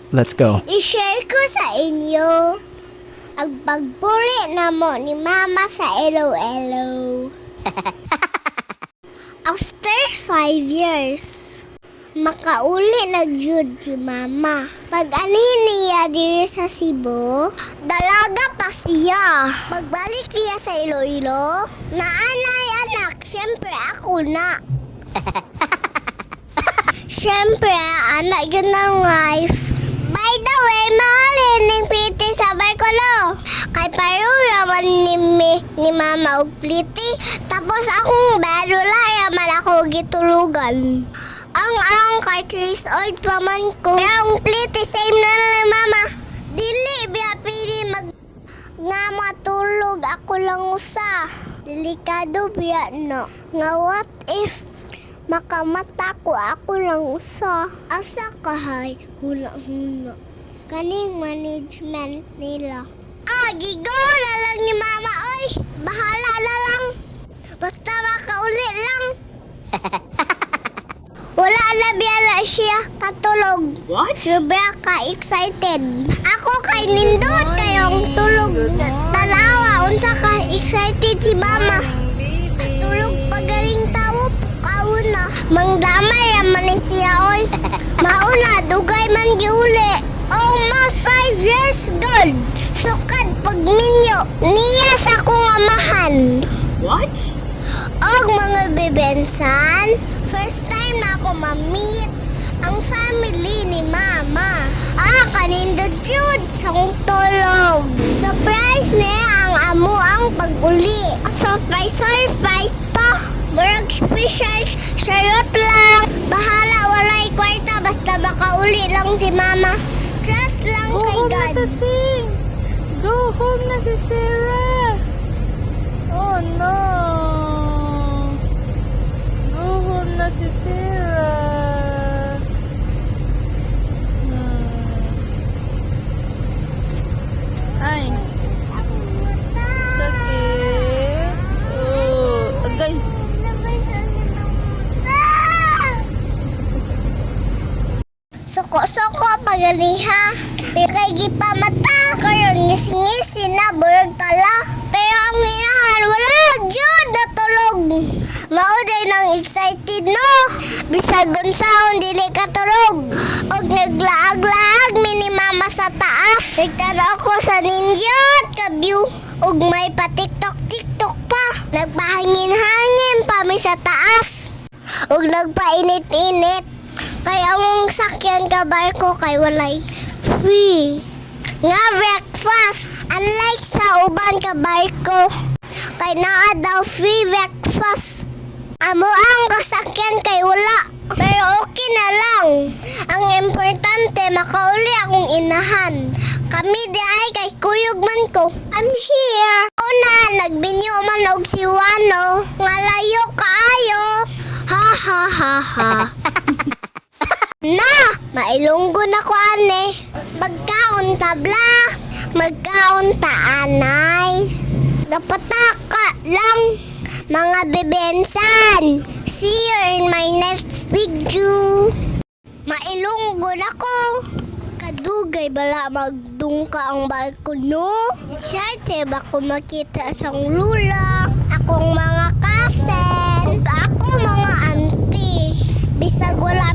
Let's go. I-share ko sa inyo ang pagpuli na mo ni Mama sa Iloilo. After 5 years, makauli nagjud si Mama. Pag anhin niya diri sa Cebu, dalaga pa siya. Pagbalik niya sa Iloilo, naanay anak, syempre ako na. Syempre, anak yun ng life. By the way, mahalin ng pliti sabay ko no. Kay paruya man ni Mama og pliti. Tapos akong badula yaman ako gitulugan. Ang cartridge old pa man ko. Ang pliti same na lang ni Mama. Dili biya pili nga matulog ako lang usa. Delikado biya no. Nga what if makamata ko ako lang usa. Asa kahay hula-hula. Kaning management nila. Gigo na lang ni Mama oy. Bahala na lang. Basta makauli lang. Wala na biya na siya katulog. What? Siya ka excited. Ako kay nindot kayong tulog. Tanawa unsa ka excited si Mama. Tulog pagaling tao kauna. Mangdamay man ni siya oy. Mauna dugay man giuli. Almost 5 years good. Sukad pagminyo. Niyas akong amahan. What? Og mga bebensan, first time na ako ma-meet ang family ni Mama. Kanindot yun sa tulog. Surprise niya ang amo ang pag-uli. Surprise pa. Murag special, sarap lang. Bahala, walay kwarta, basta makauli lang si Mama. Trust lang Go kay home God. na si Go home na si Sarah. Oh no. Go home na si Sarah. Ay. Sakit. Oh, agay. Soko-soko paganiha. Kay gipamata. Karon ngis-ngisi na burag tala. Pero ang hinahan wala jud natulog. Mauday nang excited no. Bisag unsaon dili katulog. Og naglaag-laag ni Mama sa taas. Nagtanaw ako sa ninja ka view. Og may pa TikTok pa. Nagpahangin-hangin pa mi sa taas. Og nagpainit-init. Kaya ang sakyan ka barko kay walay free nga breakfast. Unlike sa uban ka barko, kay naa daw free breakfast. Amo ang kasakyan kay wala. Pero okay na lang. Ang importante, makauli akong inahan. Kami di ay kay kuyog man ko. I'm here. Una, nagbinyo man og si Wano. Nga layo kaayo. Ha ha ha ha. Na! Mailunggo na ko ane. Magkaon tabla. Magkaon taanay. Napataka lang. Mga bebensan. See you in my next video. Mailunggo na ko. Kadugay bala magdungka ang barko no? Siyerte ba ko makita sang lula? Akong mga kasen. Ug ako mga auntie. Bisag wala